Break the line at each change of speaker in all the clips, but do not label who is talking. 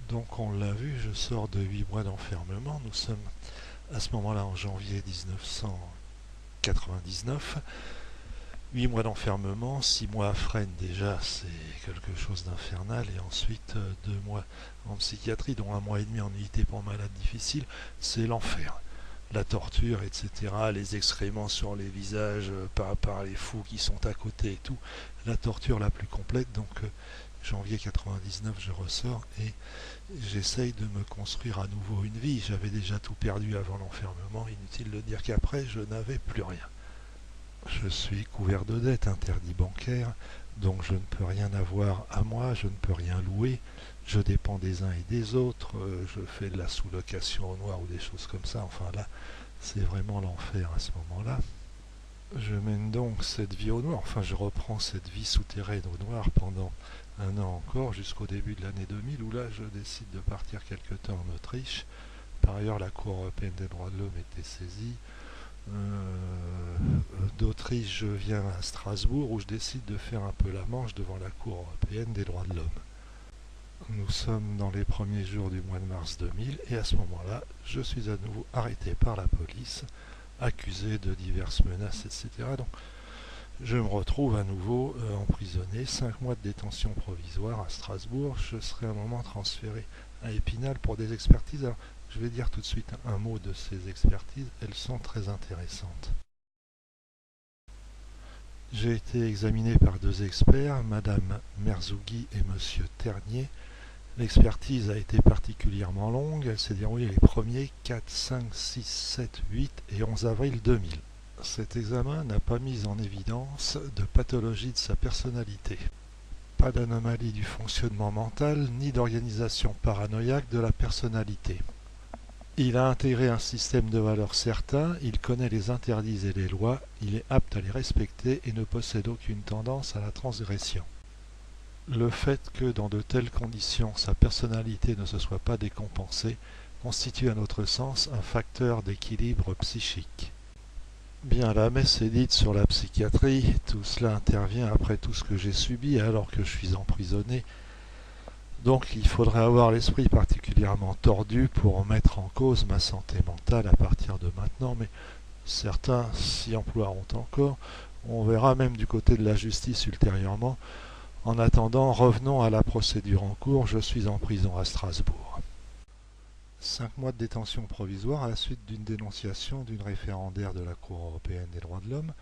Donc on l'a vu, je sors de 8 mois d'enfermement. Nous sommes à ce moment-là en janvier 1999. 8 mois d'enfermement, 6 mois à Fresnes déjà, c'est quelque chose d'infernal. Et ensuite 2 mois en psychiatrie, dont 1 mois et demi en unité pour malades difficiles. C'est l'enfer. La torture, etc., les excréments sur les visages par les fous qui sont à côté et tout. La torture la plus complète. Donc janvier 99, je ressors et j'essaye de me construire à nouveau une vie. J'avais déjà tout perdu avant l'enfermement. Inutile de dire qu'après, je n'avais plus rien. Je suis couvert de dettes, interdit bancaire, donc je ne peux rien avoir à moi, je ne peux rien louer. Je dépends des uns et des autres. Je fais de la sous-location au noir ou des choses comme ça. Enfin là, c'est vraiment l'enfer à ce moment-là. Je mène donc cette vie au noir, enfin je reprends cette vie souterraine au noir pendant 1 an encore, jusqu'au début de l'année 2000, où là je décide de partir quelque temps en Autriche. Par ailleurs, la Cour européenne des droits de l'homme était saisie. D'Autriche, je viens à Strasbourg, où je décide de faire un peu la manche devant la Cour européenne des droits de l'homme. Nous sommes dans les premiers jours du mois de mars 2000, et à ce moment-là, je suis à nouveau arrêté par la police, accusé de diverses menaces, etc. Donc, je me retrouve à nouveau emprisonné, 5 mois de détention provisoire à Strasbourg. Je serai à un moment transféré à Épinal pour des expertises. Alors, je vais dire tout de suite un mot de ces expertises, elles sont très intéressantes. J'ai été examiné par 2 experts, Madame Merzougui et Monsieur Ternier. L'expertise a été particulièrement longue, elle s'est déroulée les 1er, 4, 5, 6, 7, 8 et 11 avril 2000. Cet examen n'a pas mis en évidence de pathologie de sa personnalité. Pas d'anomalie du fonctionnement mental, ni d'organisation paranoïaque de la personnalité. Il a intégré un système de valeurs certain, il connaît les interdits et les lois, il est apte à les respecter et ne possède aucune tendance à la transgression. Le fait que dans de telles conditions sa personnalité ne se soit pas décompensée constitue à notre sens un facteur d'équilibre psychique. Bien, la messe est dite sur la psychiatrie, tout cela intervient après tout ce que j'ai subi alors que je suis emprisonné. Donc il faudrait avoir l'esprit particulièrement tordu pour mettre en cause ma santé mentale à partir de maintenant, mais certains s'y emploieront encore. On verra même du côté de la justice ultérieurement. En attendant, revenons à la procédure en cours, je suis en prison à Strasbourg. 5 mois de détention provisoire à la suite d'une dénonciation d'une référendaire de la Cour européenne des droits de l'homme,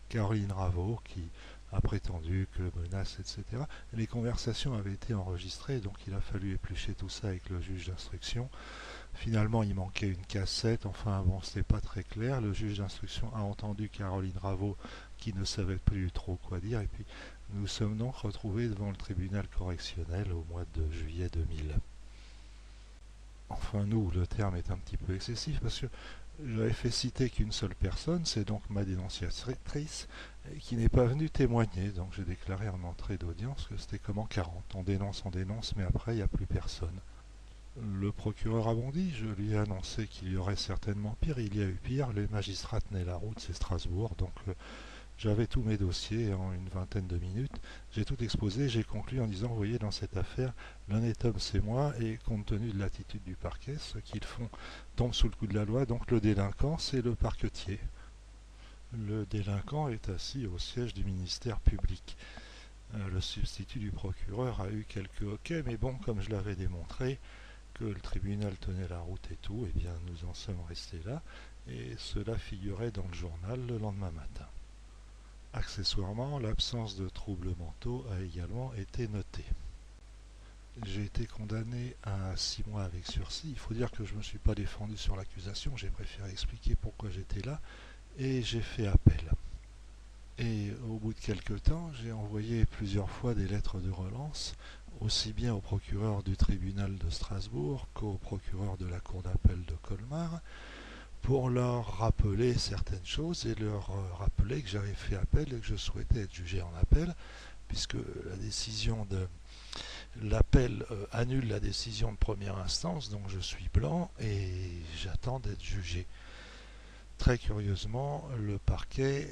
Caroline Raveau, qui a prétendu que menace, etc. Les conversations avaient été enregistrées, donc il a fallu éplucher tout ça avec le juge d'instruction. Finalement, il manquait une cassette, enfin bon, c'était pas très clair. Le juge d'instruction a entendu Caroline Raveau qui ne savait plus trop quoi dire, et puis nous sommes donc retrouvés devant le tribunal correctionnel au mois de juillet 2000. Enfin nous, le terme est un petit peu excessif parce que j'avais fait citer qu'une seule personne, c'est donc ma dénonciatrice, qui n'est pas venue témoigner. Donc j'ai déclaré en entrée d'audience que c'était comme en 40. On dénonce, mais après il n'y a plus personne. Le procureur a bondi, je lui ai annoncé qu'il y aurait certainement pire, il y a eu pire, les magistrats tenaient la route, c'est Strasbourg, donc j'avais tous mes dossiers en une vingtaine de minutes, j'ai tout exposé, j'ai conclu en disant, vous voyez, dans cette affaire, l'honnête homme c'est moi, et compte tenu de l'attitude du parquet, ceux qui le font tombent sous le coup de la loi, donc le délinquant c'est le parquetier. Le délinquant est assis au siège du ministère public. Le substitut du procureur a eu quelques hoquets, mais bon, comme je l'avais démontré, que le tribunal tenait la route et tout, eh bien nous en sommes restés là, et cela figurait dans le journal le lendemain matin. Accessoirement, l'absence de troubles mentaux a également été notée. J'ai été condamné à 6 mois avec sursis. Il faut dire que je ne me suis pas défendu sur l'accusation, j'ai préféré expliquer pourquoi j'étais là, et j'ai fait appel. Et au bout de quelques temps, j'ai envoyé plusieurs fois des lettres de relance, aussi bien au procureur du tribunal de Strasbourg qu'au procureur de la cour d'appel de Colmar, pour leur rappeler certaines choses et leur rappeler que j'avais fait appel et que je souhaitais être jugé en appel, puisque la décision de l'appel annule la décision de première instance, donc je suis blanc et j'attends d'être jugé. Très curieusement, le parquet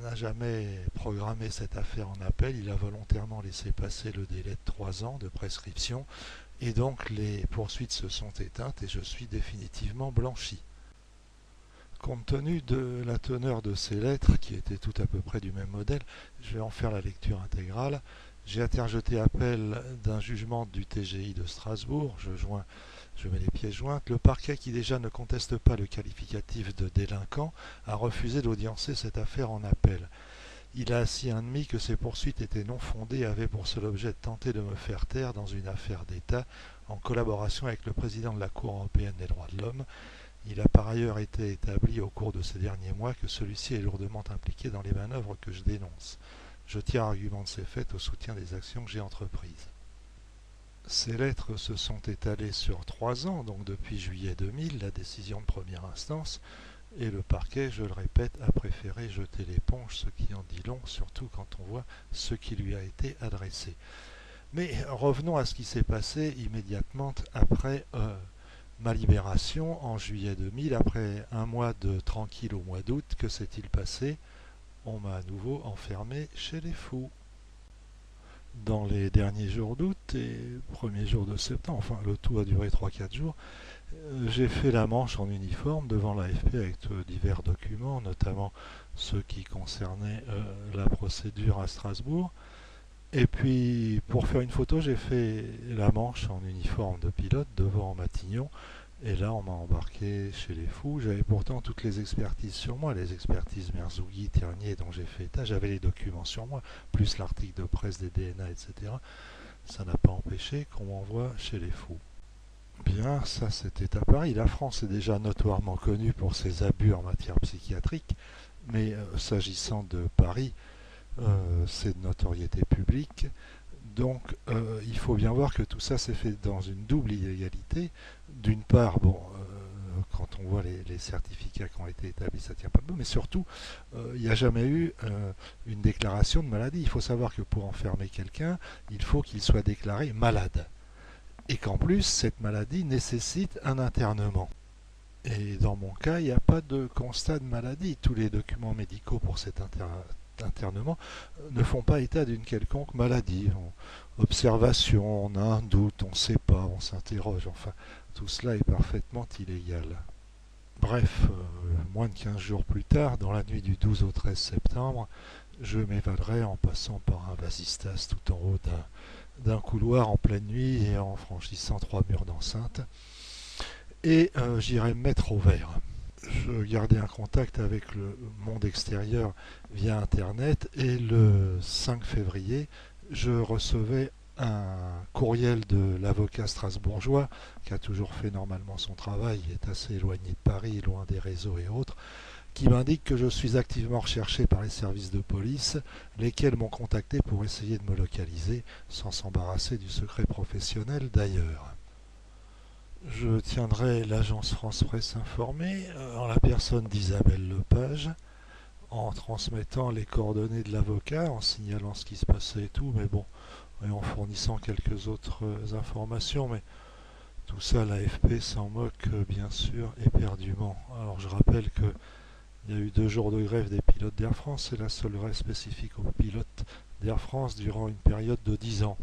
n'a jamais programmé cette affaire en appel. Il a volontairement laissé passer le délai de 3 ans de prescription. Et donc les poursuites se sont éteintes et je suis définitivement blanchi. Compte tenu de la teneur de ces lettres, qui étaient toutes à peu près du même modèle, je vais en faire la lecture intégrale. J'ai interjeté appel d'un jugement du TGI de Strasbourg. Je mets les pièces jointes. Le parquet, qui déjà ne conteste pas le qualificatif de délinquant, a refusé d'audiencer cette affaire en appel. Il a ainsi admis que ces poursuites étaient non fondées et avaient pour seul objet de tenter de me faire taire dans une affaire d'État en collaboration avec le président de la Cour européenne des droits de l'homme. Il a par ailleurs été établi au cours de ces derniers mois que celui-ci est lourdement impliqué dans les manœuvres que je dénonce. Je tiens argument de ces faits au soutien des actions que j'ai entreprises. Ces lettres se sont étalées sur 3 ans, donc depuis juillet 2000, la décision de première instance, et le parquet, je le répète, a préféré jeter l'éponge, ce qui en dit long, surtout quand on voit ce qui lui a été adressé. Mais revenons à ce qui s'est passé immédiatement après ma libération en juillet 2000, après un mois de tranquille au mois d'août. Que s'est-il passé? On m'a à nouveau enfermé chez les fous. Dans les derniers jours d'août et premiers jours de septembre, enfin le tout a duré 3-4 jours, j'ai fait la manche en uniforme devant l'AFP avec divers documents, notamment ceux qui concernaient la procédure à Strasbourg. Et puis, pour faire une photo, j'ai fait la manche en uniforme de pilote devant Matignon. Et là, on m'a embarqué chez les fous. J'avais pourtant toutes les expertises sur moi, les expertises Merzougui, Ternier, dont j'ai fait état. J'avais les documents sur moi, plus l'article de presse des DNA, etc. Ça n'a pas empêché qu'on m'envoie chez les fous. Bien, ça c'était à Paris. La France est déjà notoirement connue pour ses abus en matière psychiatrique, mais s'agissant de Paris, c'est de notoriété publique. Donc il faut bien voir que tout ça s'est fait dans une double illégalité. D'une part, bon, quand on voit les certificats qui ont été établis, ça tient pas debout, mais surtout, il n'y a jamais eu une déclaration de maladie. Il faut savoir que pour enfermer quelqu'un, il faut qu'il soit déclaré malade. Et qu'en plus, cette maladie nécessite un internement. Et dans mon cas, il n'y a pas de constat de maladie. Tous les documents médicaux pour cet internement ne font pas état d'une quelconque maladie. Observation, on a un doute, on ne sait pas, on s'interroge. Enfin, tout cela est parfaitement illégal. Bref, moins de 15 jours plus tard, dans la nuit du 12 au 13 septembre, je m'évaderai en passant par un vasistas tout en haut d'un couloir en pleine nuit et en franchissant 3 murs d'enceinte. Et j'irai me mettre au vert. Je gardais un contact avec le monde extérieur via Internet et le 5 février, je recevais un courriel de l'avocat strasbourgeois qui a toujours fait normalement son travail, il est assez éloigné de Paris, loin des réseaux et autres, qui m'indique que je suis activement recherché par les services de police, lesquels m'ont contacté pour essayer de me localiser, sans s'embarrasser du secret professionnel d'ailleurs. Je tiendrai l'agence France Presse informée en la personne d'Isabelle Lepage, en transmettant les coordonnées de l'avocat, en signalant ce qui se passait et tout, mais bon, et en fournissant quelques autres informations, mais tout ça, l'AFP s'en moque bien sûr éperdument. Alors je rappelle que il y a eu 2 jours de grève des pilotes d'Air France, c'est la seule grève spécifique aux pilotes d'Air France durant une période de 10 ans.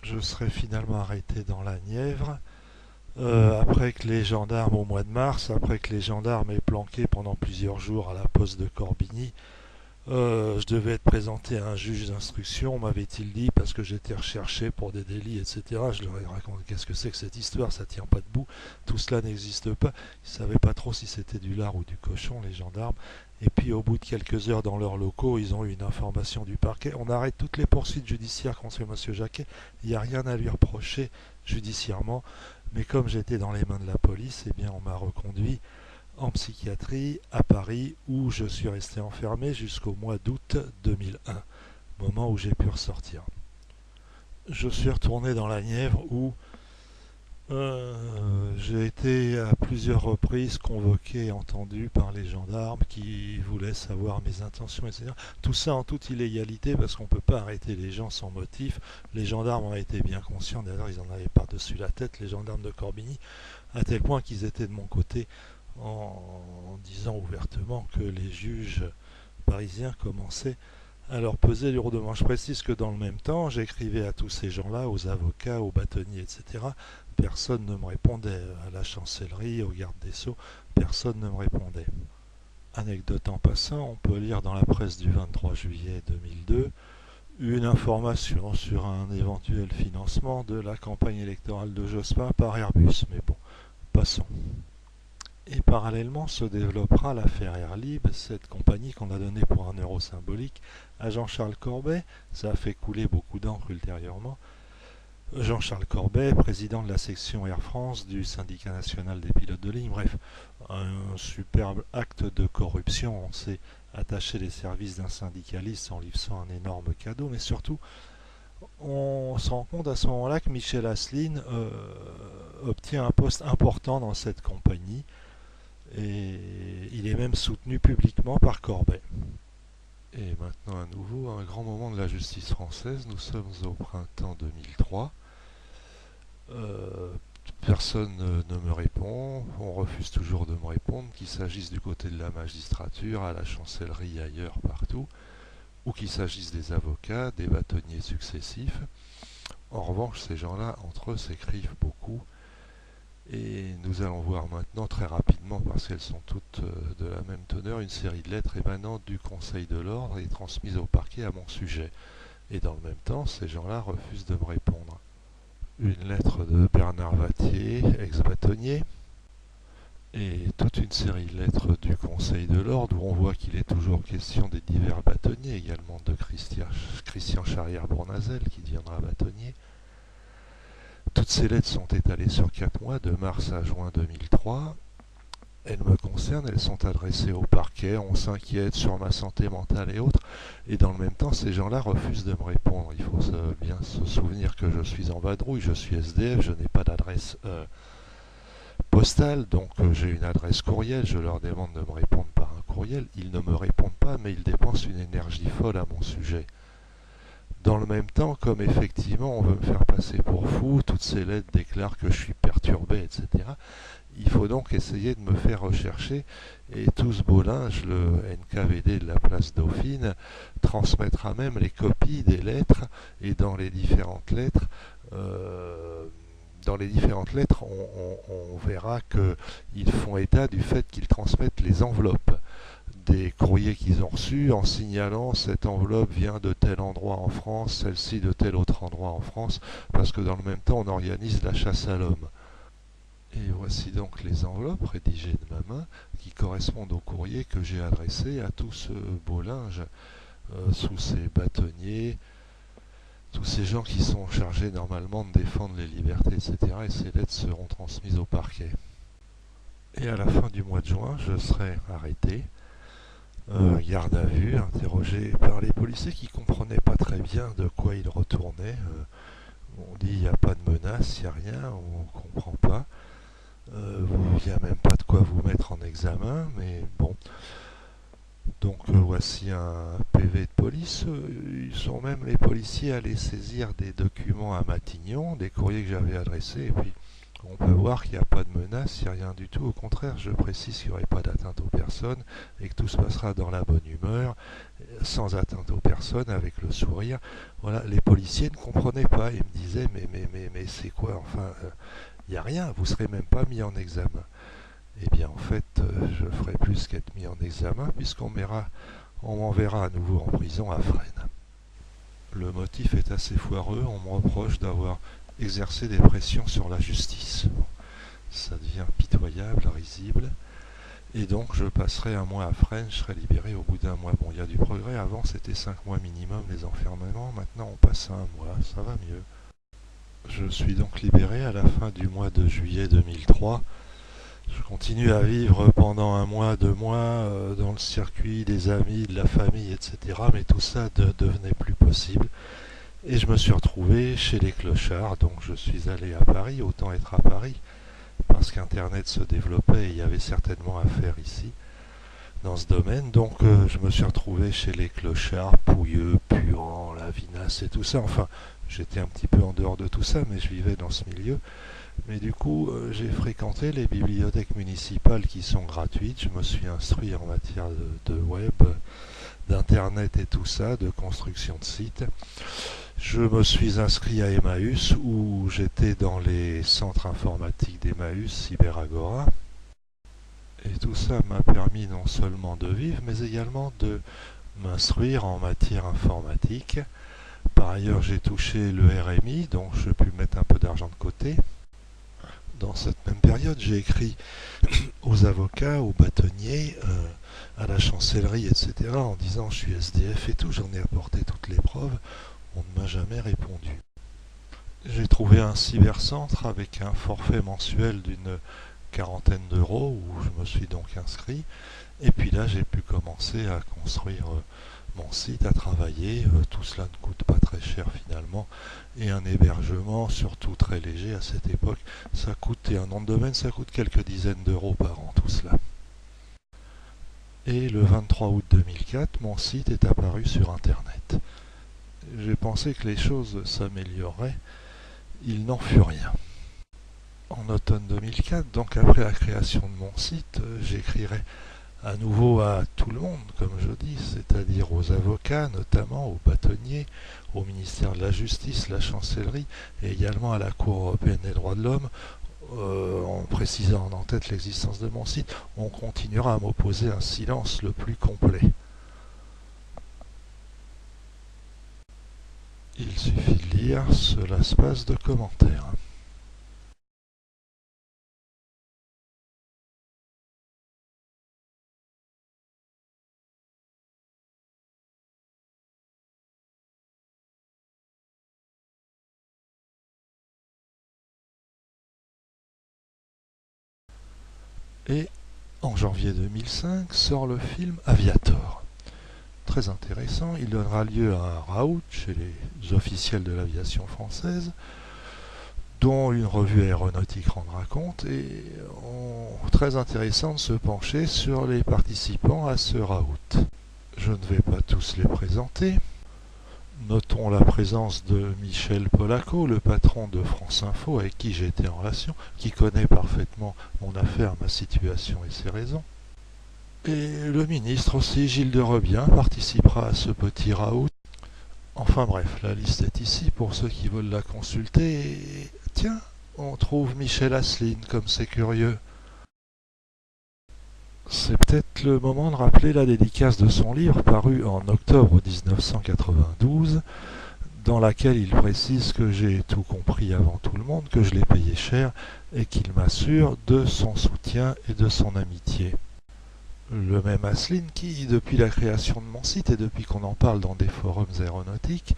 Je serai finalement arrêté dans la Nièvre, après que les gendarmes, au mois de mars, après que les gendarmes aient planqué pendant plusieurs jours à la poste de Corbigny, je devais être présenté à un juge d'instruction, m'avait-il dit, parce que j'étais recherché pour des délits, etc. Je leur ai raconté qu'est-ce que c'est que cette histoire, ça tient pas debout, tout cela n'existe pas. Ils ne savaient pas trop si c'était du lard ou du cochon, les gendarmes. Et puis au bout de quelques heures dans leurs locaux, ils ont eu une information du parquet. On arrête toutes les poursuites judiciaires contre M. Jacquet, il n'y a rien à lui reprocher judiciairement. Mais comme j'étais dans les mains de la police, eh bien on m'a reconduit en psychiatrie à Paris où je suis resté enfermé jusqu'au mois d'août 2001, moment où j'ai pu ressortir. Je suis retourné dans la Nièvre où j'ai été à plusieurs reprises convoqué et entendu par les gendarmes qui voulaient savoir mes intentions, etc. Tout ça en toute illégalité parce qu'on ne peut pas arrêter les gens sans motif. Les gendarmes en étaient bien conscients, d'ailleurs ils en avaient par-dessus la tête, les gendarmes de Corbigny, à tel point qu'ils étaient de mon côté en disant ouvertement que les juges parisiens commençaient Alors pesez lourdement. Je précise que dans le même temps, j'écrivais à tous ces gens-là, aux avocats, aux bâtonniers, etc. Personne ne me répondait. À la chancellerie, au garde des Sceaux, personne ne me répondait. Anecdote en passant, on peut lire dans la presse du 23 juillet 2002 une information sur un éventuel financement de la campagne électorale de Jospin par Airbus. Mais bon, passons. Et parallèlement se développera l'affaire Airlib, cette compagnie qu'on a donnée pour un euro symbolique à Jean-Charles Corbet. Ça a fait couler beaucoup d'encre ultérieurement. Jean-Charles Corbet, président de la section Air France du syndicat national des pilotes de ligne. Bref, un superbe acte de corruption. On s'est attaché les services d'un syndicaliste en lui faisant un énorme cadeau, mais surtout, on se rend compte à ce moment-là que Michel Asselyne obtient un poste important dans cette compagnie et il est même soutenu publiquement par Corbet. Et maintenant à nouveau, un grand moment de la justice française, nous sommes au printemps 2003. Personne ne me répond, on refuse toujours de me répondre, qu'il s'agisse du côté de la magistrature, à la chancellerie, ailleurs, partout, ou qu'il s'agisse des avocats, des bâtonniers successifs. En revanche, ces gens-là, entre eux, s'écrivent beaucoup, et nous allons voir maintenant très rapidement, parce qu'elles sont toutes de la même teneur, une série de lettres émanant du Conseil de l'Ordre et transmises au parquet à mon sujet. Et dans le même temps, ces gens-là refusent de me répondre. Une lettre de Bernard Vattier, ex-bâtonnier, et toute une série de lettres du Conseil de l'Ordre où on voit qu'il est toujours question des divers bâtonniers, également de Christian Charrière-Bournazel qui deviendra bâtonnier. Toutes ces lettres sont étalées sur 4 mois, de mars à juin 2003. Elles me concernent, elles sont adressées au parquet, on s'inquiète sur ma santé mentale et autres, et dans le même temps, ces gens-là refusent de me répondre. Il faut bien se souvenir que je suis en vadrouille, je suis SDF, je n'ai pas d'adresse postale, donc j'ai une adresse courriel, je leur demande de me répondre par un courriel, ils ne me répondent pas, mais ils dépensent une énergie folle à mon sujet. Dans le même temps, comme effectivement on veut me faire passer pour fou, toutes ces lettres déclarent que je suis perturbé, etc., il faut donc essayer de me faire rechercher, et tout ce beau linge, le NKVD de la place Dauphine, transmettra même les copies des lettres, et dans les différentes lettres, on verra qu'ils font état du fait qu'ils transmettent les enveloppes des courriers qu'ils ont reçus en signalant cette enveloppe vient de tel endroit en France, celle-ci de tel autre endroit en France, parce que dans le même temps on organise la chasse à l'homme. Et voici donc les enveloppes rédigées de ma main qui correspondent au courrier que j'ai adressé à tout ce beau linge, sous ces bâtonniers, tous ces gens qui sont chargés normalement de défendre les libertés, etc. Et ces lettres seront transmises au parquet. Et à la fin du mois de juin, je serai arrêté, garde à vue, interrogé par les policiers qui ne comprenaient pas très bien de quoi ils retournaient. On dit il n'y a pas de menace, il n'y a rien, on ne comprend pas. Il n'y a même pas de quoi vous mettre en examen, mais bon. Donc voici un PV de police. Ils sont même les policiers allés saisir des documents à Matignon, des courriers que j'avais adressés, et puis on peut voir qu'il n'y a pas de menace, il n'y a rien du tout. Au contraire, je précise qu'il n'y aurait pas d'atteinte aux personnes et que tout se passera dans la bonne humeur, sans atteinte aux personnes, avec le sourire. Voilà, les policiers ne comprenaient pas. Ils me disaient mais c'est quoi, enfin, il n'y a rien, vous ne serez même pas mis en examen. Eh bien en fait, je ferai plus qu'être mis en examen puisqu'on m'enverra à nouveau en prison à Fresnes. Le motif est assez foireux, on me reproche d'avoir exercé des pressions sur la justice. Bon, ça devient pitoyable, risible. Et donc je passerai un mois à Fresnes, je serai libéré au bout d'un mois. Bon, il y a du progrès, avant c'était 5 mois minimum les enfermements, maintenant on passe à un mois, ça va mieux. Je suis donc libéré à la fin du mois de juillet 2003. Je continue à vivre pendant un mois, 2 mois, dans le circuit des amis, de la famille, etc. Mais tout ça ne devenait plus possible. Et je me suis retrouvé chez les clochards, donc je suis allé à Paris, autant être à Paris, parce qu'Internet se développait et il y avait certainement à faire ici, dans ce domaine. Donc je me suis retrouvé chez les clochards, Pouilleux, Puant, Lavinasse et tout ça. Enfin, j'étais un petit peu en dehors de tout ça, mais je vivais dans ce milieu. Mais du coup, j'ai fréquenté les bibliothèques municipales qui sont gratuites. Je me suis instruit en matière de web, d'internet et tout ça, de construction de sites. Je me suis inscrit à Emmaüs où j'étais dans les centres informatiques d'Emmaüs, Cyberagora. Et tout ça m'a permis non seulement de vivre, mais également de m'instruire en matière informatique. Par ailleurs, j'ai touché le RMI, donc je pu mettre un peu d'argent de côté. Dans cette même période, j'ai écrit aux avocats, aux bâtonniers, à la chancellerie, etc., en disant je suis SDF et tout, j'en ai apporté toutes les preuves, on ne m'a jamais répondu. J'ai trouvé un cybercentre avec un forfait mensuel d'une quarantaine d'euros où je me suis donc inscrit, et puis là j'ai pu commencer à construire mon site, à travailler. Tout cela ne coûte pas très cher finalement, et un hébergement surtout très léger à cette époque, ça coûte, et un nom de domaine, ça coûte quelques dizaines d'euros par an tout cela. Et le 23 août 2004, mon site est apparu sur internet. J'ai pensé que les choses s'amélioreraient, il n'en fut rien. En automne 2004, donc après la création de mon site, j'écrirai à nouveau à tout le monde, comme je dis, c'est-à-dire aux avocats, notamment aux bâtonniers, au ministère de la Justice, la chancellerie, et également à la Cour européenne des droits de l'homme, en précisant en tête l'existence de mon site. On continuera à m'opposer un silence le plus complet. Il suffit de lire ce l'espace de commentaires. Et en janvier 2005 sort le film Aviator. Très intéressant, il donnera lieu à un raout chez les officiels de l'aviation française, dont une revue aéronautique rendra compte, et très intéressant de se pencher sur les participants à ce raout. Je ne vais pas tous les présenter. Notons la présence de Michel Polaco, le patron de France Info, avec qui j'ai été en relation, qui connaît parfaitement mon affaire, ma situation et ses raisons. Et le ministre aussi, Gilles de Rebien, participera à ce petit raout. Enfin bref, la liste est ici pour ceux qui veulent la consulter. Et tiens, on trouve Michel Asselyne, comme c'est curieux. C'est peut-être le moment de rappeler la dédicace de son livre paru en octobre 1992, dans laquelle il précise que j'ai tout compris avant tout le monde, que je l'ai payé cher et qu'il m'assure de son soutien et de son amitié. Le même Asselyne qui, depuis la création de mon site et depuis qu'on en parle dans des forums aéronautiques,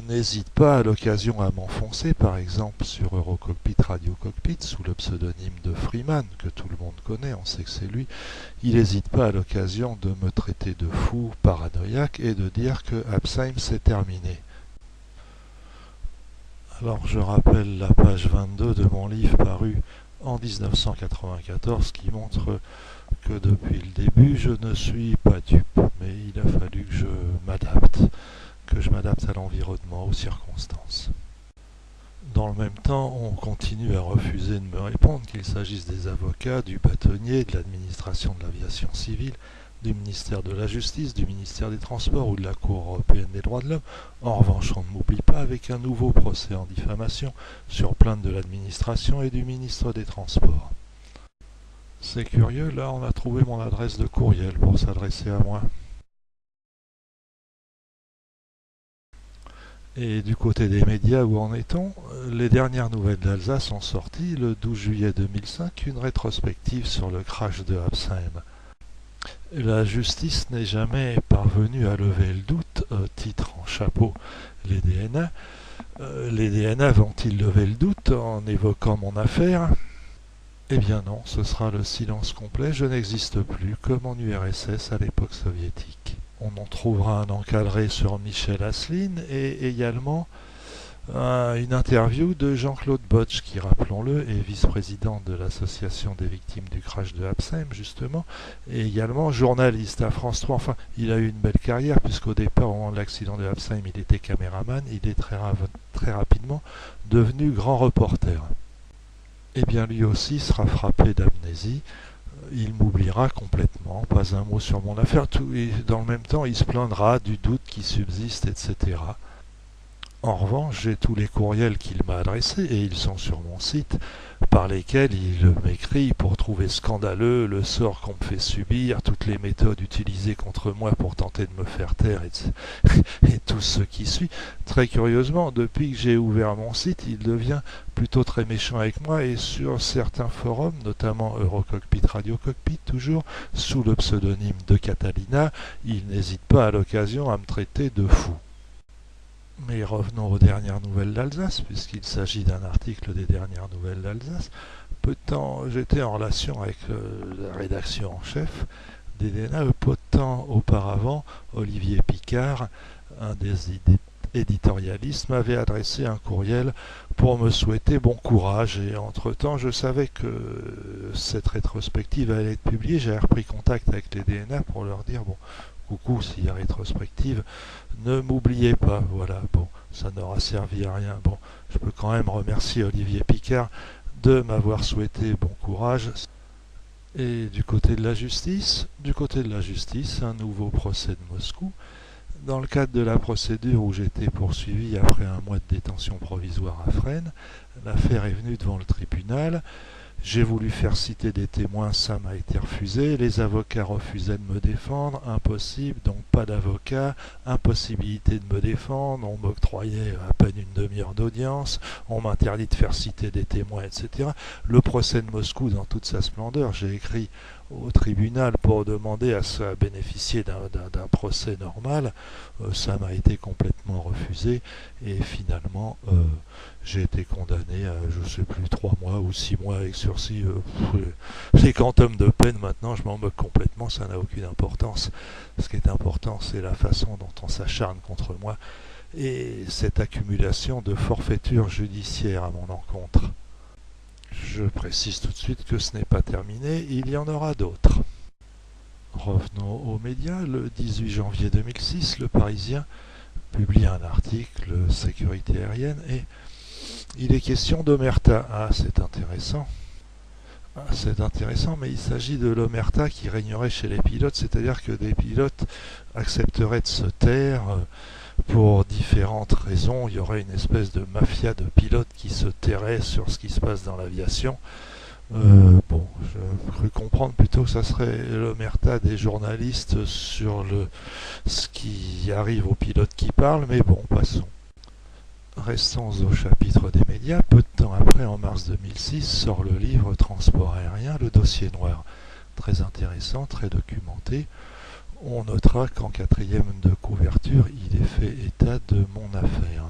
n'hésite pas à l'occasion à m'enfoncer, par exemple sur Eurocockpit Radio Cockpit, sous le pseudonyme de Freeman, que tout le monde connaît, on sait que c'est lui. Il n'hésite pas à l'occasion de me traiter de fou, paranoïaque, et de dire que Absheim c'est terminé. Alors je rappelle la page 22 de mon livre paru en 1994 qui montre que depuis le début je ne suis pas dupe, mais il a fallu que je m'adapte à l'environnement, aux circonstances. Dans le même temps, on continue à refuser de me répondre, qu'il s'agisse des avocats, du bâtonnier, de l'administration de l'aviation civile, du ministère de la Justice, du ministère des Transports ou de la Cour européenne des droits de l'homme. En revanche, on ne m'oublie pas avec un nouveau procès en diffamation sur plainte de l'administration et du ministre des Transports. C'est curieux, là on a trouvé mon adresse de courriel pour s'adresser à moi. Et du côté des médias, où en est-on? Les dernières nouvelles d'Alsace ont sorti, le 12 juillet 2005, une rétrospective sur le crash de Absheim. La justice n'est jamais parvenue à lever le doute, titre en chapeau les DNA. Les DNA vont-ils lever le doute en évoquant mon affaire? Eh bien non, ce sera le silence complet, je n'existe plus, comme en URSS à l'époque soviétique. On en trouvera un encadré sur Michel Asselyne et également une interview de Jean-Claude Botch, qui, rappelons-le, est vice-président de l'association des victimes du crash de Absheim, justement, et également journaliste à France 3. Enfin, il a eu une belle carrière, puisqu'au départ, au moment de l'accident de Absheim, il était caméraman, il est très rapidement devenu grand reporter. Eh bien, lui aussi sera frappé d'amnésie, il m'oubliera complètement, pas un mot sur mon affaire, et dans le même temps il se plaindra du doute qui subsiste, etc. En revanche, j'ai tous les courriels qu'il m'a adressés, et ils sont sur mon site, par lesquels il m'écrit pour trouver scandaleux le sort qu'on me fait subir, toutes les méthodes utilisées contre moi pour tenter de me faire taire, et tout ce qui suit. Très curieusement, depuis que j'ai ouvert mon site, il devient plutôt très méchant avec moi, et sur certains forums, notamment Eurocockpit, Radio Cockpit, toujours, sous le pseudonyme de Catalina, il n'hésite pas à l'occasion à me traiter de fou. Mais revenons aux dernières nouvelles d'Alsace, puisqu'il s'agit d'un article des dernières nouvelles d'Alsace. Peu de temps, j'étais en relation avec la rédaction en chef d'Edena. Peu de temps auparavant, Olivier Picard, un des éditorialistes, m'avait adressé un courriel pour me souhaiter bon courage. Et entre-temps, je savais que cette rétrospective allait être publiée. J'ai repris contact avec les DNA pour leur dire, bon, coucou, s'il y a rétrospective, ne m'oubliez pas, voilà, bon, ça n'aura servi à rien. Bon, je peux quand même remercier Olivier Picard de m'avoir souhaité bon courage. Et du côté de la justice, un nouveau procès de Moscou. Dans le cadre de la procédure où j'étais poursuivi après un mois de détention provisoire à Fresnes, l'affaire est venue devant le tribunal. J'ai voulu faire citer des témoins, ça m'a été refusé. Les avocats refusaient de me défendre, impossible, donc pas d'avocat, impossibilité de me défendre, on m'octroyait à peine une demi-heure d'audience, on m'interdit de faire citer des témoins, etc. Le procès de Moscou dans toute sa splendeur, j'ai écrit au tribunal pour demander à bénéficier d'un procès normal, ça m'a été complètement refusé et finalement j'ai été condamné à je sais plus 3 mois ou 6 mois avec sursis. Les quantums de peine maintenant je m'en moque complètement, ça n'a aucune importance. Ce qui est important c'est la façon dont on s'acharne contre moi et cette accumulation de forfaitures judiciaires à mon encontre. Je précise tout de suite que ce n'est pas terminé, il y en aura d'autres. Revenons aux médias. Le 18 janvier 2006, Le Parisien publie un article sécurité aérienne et il est question d'omerta. Ah, c'est intéressant. C'est intéressant, mais il s'agit de l'omerta qui régnerait chez les pilotes, c'est-à-dire que des pilotes accepteraient de se taire pour différentes raisons. Il y aurait une espèce de mafia de pilotes qui se tairait sur ce qui se passe dans l'aviation. Bon, je cru comprendre plutôt que ça serait l'omerta des journalistes sur ce qui arrive aux pilotes qui parlent, mais bon, passons. Restons au chapitre des médias. Peu de temps après, en mars 2006, sort le livre Transport aérien, le dossier noir. Très intéressant, très documenté. On notera qu'en 4e de couverture, il est fait état de mon affaire.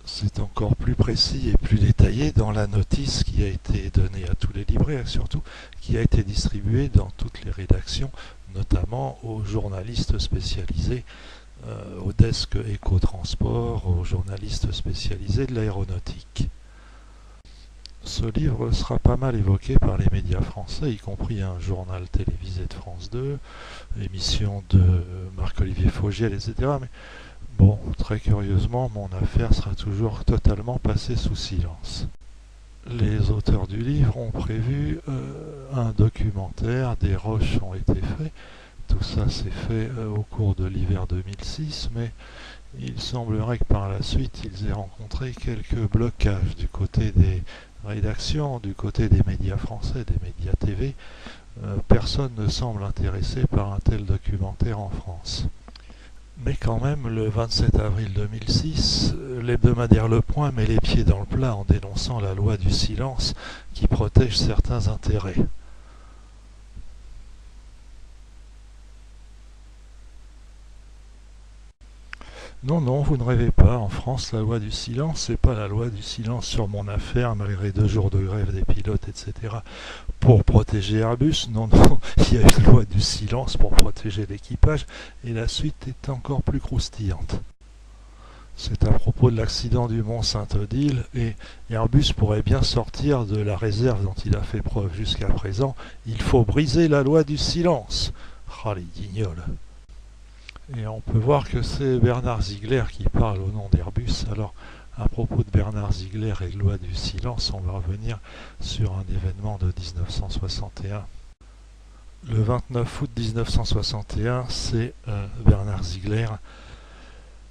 C'est encore plus précis et plus détaillé dans la notice qui a été donnée à tous les libraires et surtout qui a été distribuée dans toutes les rédactions, notamment aux journalistes spécialisés, au desk éco-transport, aux journalistes spécialisés de l'aéronautique. Ce livre sera pas mal évoqué par les médias français, y compris un journal télévisé de France 2, émission de Marc-Olivier Fogiel, etc. Mais bon, très curieusement, mon affaire sera toujours totalement passée sous silence. Les auteurs du livre ont prévu un documentaire, des rushs ont été faits. Tout ça s'est fait au cours de l'hiver 2006, mais il semblerait que par la suite, ils aient rencontré quelques blocages du côté des rédactions, du côté des médias français, des médias TV. Personne ne semble intéressé par un tel documentaire en France. Mais quand même, le 27 avril 2006, l'hebdomadaire Le Point met les pieds dans le plat en dénonçant la loi du silence qui protège certains intérêts. Non, non, vous ne rêvez pas. En France, la loi du silence, c'est pas la loi du silence sur mon affaire, malgré 2 jours de grève des pilotes, etc. Pour protéger Airbus, non, non, il y a une loi du silence pour protéger l'équipage, et la suite est encore plus croustillante. C'est à propos de l'accident du Mont Saint-Odile, et Airbus pourrait bien sortir de la réserve dont il a fait preuve jusqu'à présent. Il faut briser la loi du silence. Ah, les guignols. Et on peut voir que c'est Bernard Ziegler qui parle au nom d'Airbus. Alors, à propos de Bernard Ziegler et de loi du silence, on va revenir sur un événement de 1961. Le 29 août 1961, c'est Bernard Ziegler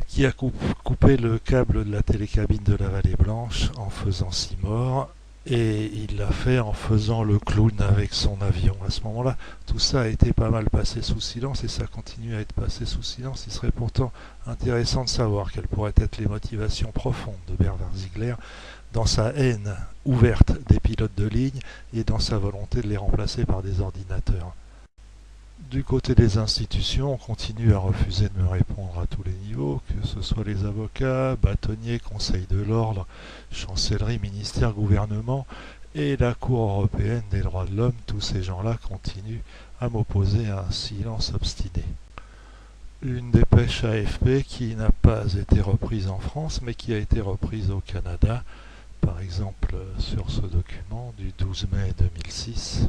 qui a coupé le câble de la télécabine de la Vallée Blanche en faisant 6 morts, et il l'a fait en faisant le clown avec son avion. À ce moment-là, tout ça a été pas mal passé sous silence, et ça continue à être passé sous silence. Il serait pourtant intéressant de savoir quelles pourraient être les motivations profondes de Bernard Ziegler dans sa haine ouverte des pilotes de ligne et dans sa volonté de les remplacer par des ordinateurs. Du côté des institutions, on continue à refuser de me répondre à tous les niveaux, que ce soit les avocats, bâtonniers, conseil de l'ordre, chancellerie, ministère, gouvernement et la Cour européenne des droits de l'homme. Tous ces gens-là continuent à m'opposer à un silence obstiné. Une dépêche AFP qui n'a pas été reprise en France, mais qui a été reprise au Canada, par exemple sur ce document du 12 mai 2006.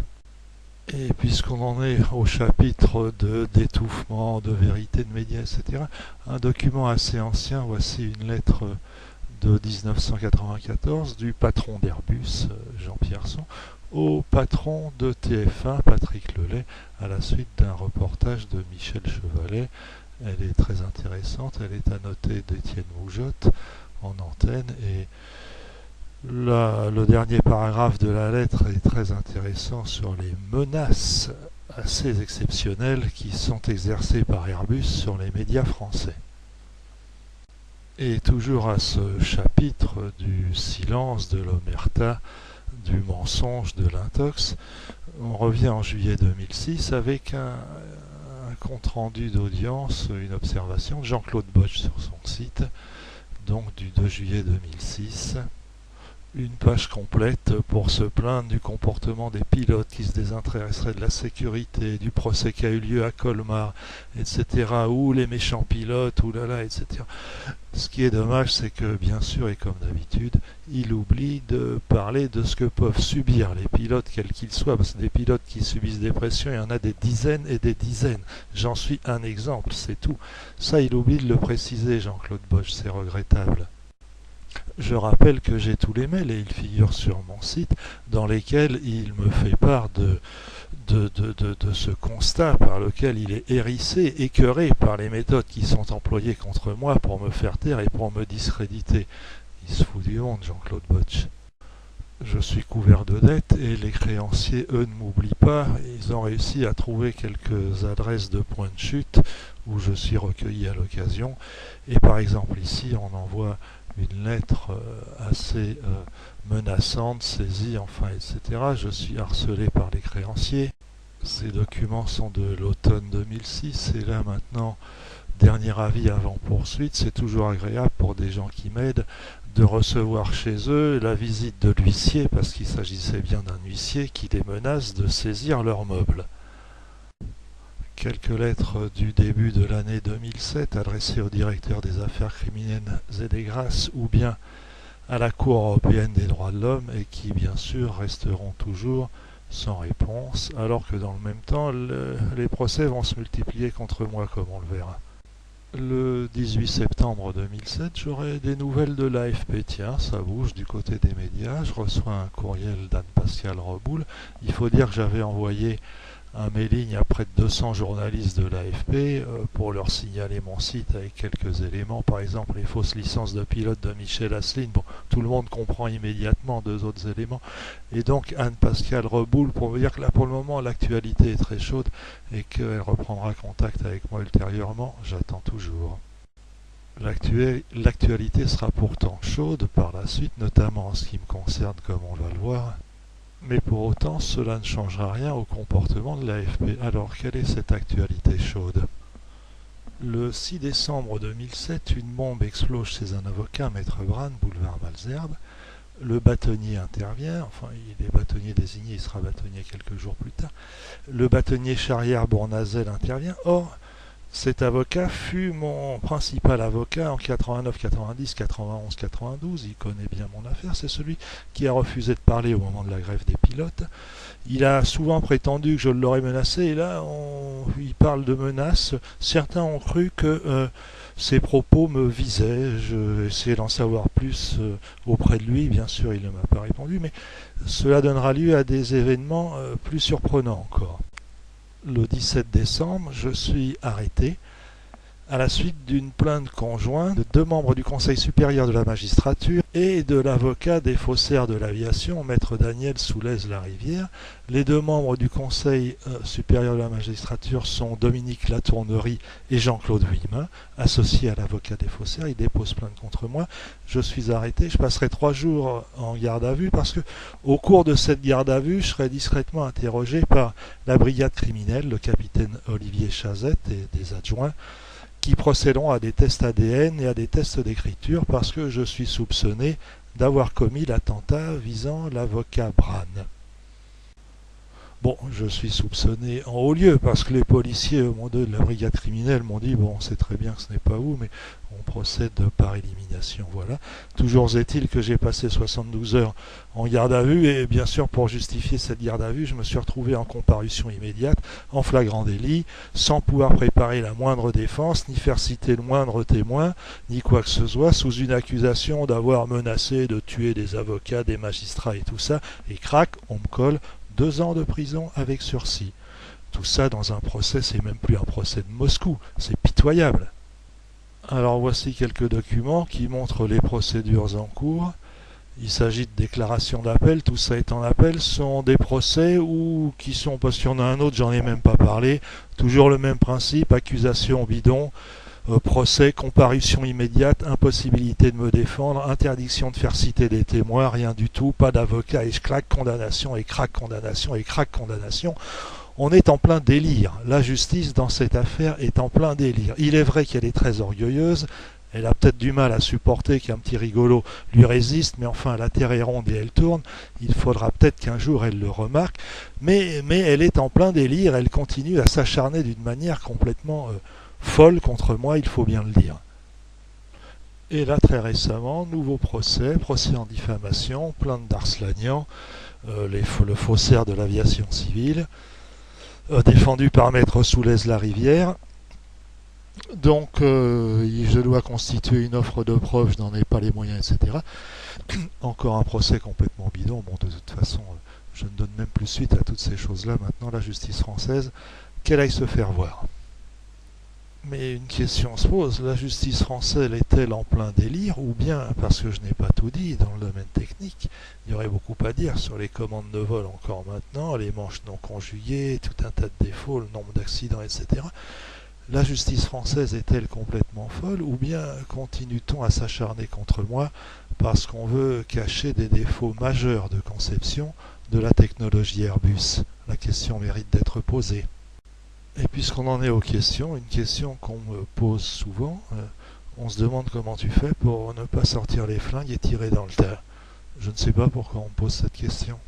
Et puisqu'on en est au chapitre d'étouffement, de vérité, de médias, etc., un document assez ancien, voici une lettre de 1994 du patron d'Airbus, Jean Pierson, au patron de TF1, Patrick Lelay, à la suite d'un reportage de Michel Chevalet. Elle est très intéressante, elle est annotée d'Étienne Moujotte en antenne, et le dernier paragraphe de la lettre est très intéressant sur les menaces assez exceptionnelles qui sont exercées par Airbus sur les médias français. Et toujours à ce chapitre du silence, de l'omerta, du mensonge, de l'intox, on revient en juillet 2006 avec un compte-rendu d'audience, une observation de Jean-Claude Bosch sur son site, donc du 2 juillet 2006. Une page complète pour se plaindre du comportement des pilotes qui se désintéresseraient de la sécurité, du procès qui a eu lieu à Colmar, etc. Ou les méchants pilotes, oulala, etc. Ce qui est dommage, c'est que, bien sûr, et comme d'habitude, il oublie de parler de ce que peuvent subir les pilotes, quels qu'ils soient, parce que des pilotes qui subissent des pressions, il y en a des dizaines et des dizaines. J'en suis un exemple, c'est tout. Ça, il oublie de le préciser, Jean-Claude Bosch, c'est regrettable. Je rappelle que j'ai tous les mails, et ils figurent sur mon site, dans lesquels il me fait part de ce constat par lequel il est hérissé, écœuré par les méthodes qui sont employées contre moi pour me faire taire et pour me discréditer. Il se fout du monde, Jean-Claude Bosch. Je suis couvert de dettes, et les créanciers, eux, ne m'oublient pas. Ils ont réussi à trouver quelques adresses de points de chute où je suis recueilli à l'occasion. Et par exemple ici, on envoie une lettre assez menaçante, saisie, enfin, etc. Je suis harcelé par les créanciers. Ces documents sont de l'automne 2006, et là maintenant, dernier avis avant poursuite. C'est toujours agréable pour des gens qui m'aident de recevoir chez eux la visite de l'huissier, parce qu'il s'agissait bien d'un huissier qui les menace de saisir leurs meubles. Quelques lettres du début de l'année 2007 adressées au directeur des affaires criminelles et des grâces, ou bien à la Cour européenne des droits de l'homme, et qui bien sûr resteront toujours sans réponse, alors que dans le même temps les procès vont se multiplier contre moi, comme on le verra. Le 18 septembre 2007, j'aurai des nouvelles de l'AFP. Tiens, ça bouge du côté des médias. Je reçois un courriel d'Anne-Pascale Reboul. Il faut dire que j'avais envoyé un mailing à près de 200 journalistes de l'AFP pour leur signaler mon site avec quelques éléments, par exemple les fausses licences de pilote de Michel Asselineau. Bon, tout le monde comprend immédiatement, deux autres éléments. Et donc Anne-Pascale Reboul, pour me dire que là pour le moment l'actualité est très chaude et qu'elle reprendra contact avec moi ultérieurement, j'attends toujours. L'actualité sera pourtant chaude par la suite, notamment en ce qui me concerne, comme on va le voir. Mais pour autant, cela ne changera rien au comportement de l'AFP. Alors, quelle est cette actualité chaude? Le 6 décembre 2007, une bombe explose chez un avocat, Maître Brand, boulevard Malesherbes. Le bâtonnier intervient, enfin, il est bâtonnier désigné, il sera bâtonnier quelques jours plus tard. Le bâtonnier Charrière-Bournazel intervient. Or, cet avocat fut mon principal avocat en 89, 90, 91, 92. Il connaît bien mon affaire. C'est celui qui a refusé de parler au moment de la grève des pilotes. Il a souvent prétendu que je l'aurais menacé, et là, il parle de menaces. Certains ont cru que ses propos me visaient. J'ai essayé d'en savoir plus auprès de lui. Bien sûr, il ne m'a pas répondu, mais cela donnera lieu à des événements plus surprenants encore. le 17 décembre, je suis arrêté à la suite d'une plainte conjointe de 2 membres du Conseil supérieur de la magistrature et de l'avocat des faussaires de l'aviation, maître Daniel Soulez-Larivière. Les 2 membres du Conseil supérieur de la magistrature sont Dominique Latournerie et Jean-Claude Vuillemin, associés à l'avocat des faussaires. Ils déposent plainte contre moi. Je suis arrêté. Je passerai 3 jours en garde à vue parce que, au cours de cette garde à vue, je serai discrètement interrogé par la brigade criminelle, le capitaine Olivier Chazette et des adjoints, qui procéderont à des tests ADN et à des tests d'écriture parce que je suis soupçonné d'avoir commis l'attentat visant l'avocat Brane. Bon, je suis soupçonné en haut lieu parce que les policiers de la brigade criminelle m'ont dit bon, on sait très bien que ce n'est pas vous, mais on procède par élimination. Voilà. Toujours est-il que j'ai passé 72 heures en garde à vue et bien sûr pour justifier cette garde à vue, je me suis retrouvé en comparution immédiate, en flagrant délit, sans pouvoir préparer la moindre défense, ni faire citer le moindre témoin, ni quoi que ce soit, sous une accusation d'avoir menacé de tuer des avocats, des magistrats et tout ça. Et crac, on me colle 2 ans de prison avec sursis. Tout ça dans un procès, c'est même plus un procès de Moscou, c'est pitoyable. Alors voici quelques documents qui montrent les procédures en cours. Il s'agit de déclarations d'appel, tout ça est en appel, sont des procès ou qui sont, parce qu'il y en a un autre, j'en ai même pas parlé, toujours le même principe, accusation bidon, procès, comparution immédiate, impossibilité de me défendre, interdiction de faire citer des témoins, rien du tout, pas d'avocat, et je claque, condamnation, et craque, condamnation, et craque, condamnation. On est en plein délire. La justice, dans cette affaire, est en plein délire. Il est vrai qu'elle est très orgueilleuse, elle a peut-être du mal à supporter qu'un petit rigolo lui résiste, mais enfin, la terre est ronde et elle tourne. Il faudra peut-être qu'un jour elle le remarque, mais elle est en plein délire, elle continue à s'acharner d'une manière complètement folle contre moi, il faut bien le dire. Et là, très récemment, nouveau procès en diffamation, plainte d'Arslanian, le faussaire de l'aviation civile, défendu par maître Soulez-Larivière. Donc, je dois constituer une offre de preuve, je n'en ai pas les moyens, etc. Encore un procès complètement bidon. Bon, de toute façon, je ne donne même plus suite à toutes ces choses-là. Maintenant, la justice française, qu'elle aille se faire voir. Mais une question se pose, la justice française est-elle en plein délire ou bien, parce que je n'ai pas tout dit dans le domaine technique, il y aurait beaucoup à dire sur les commandes de vol encore maintenant, les manches non conjuguées, tout un tas de défauts, le nombre d'accidents, etc. La justice française est-elle complètement folle ou bien continue-t-on à s'acharner contre moi parce qu'on veut cacher des défauts majeurs de conception de la technologie Airbus? La question mérite d'être posée. Et puisqu'on en est aux questions, une question qu'on me pose souvent, on se demande comment tu fais pour ne pas sortir les flingues et tirer dans le tas. Je ne sais pas pourquoi on me pose cette question.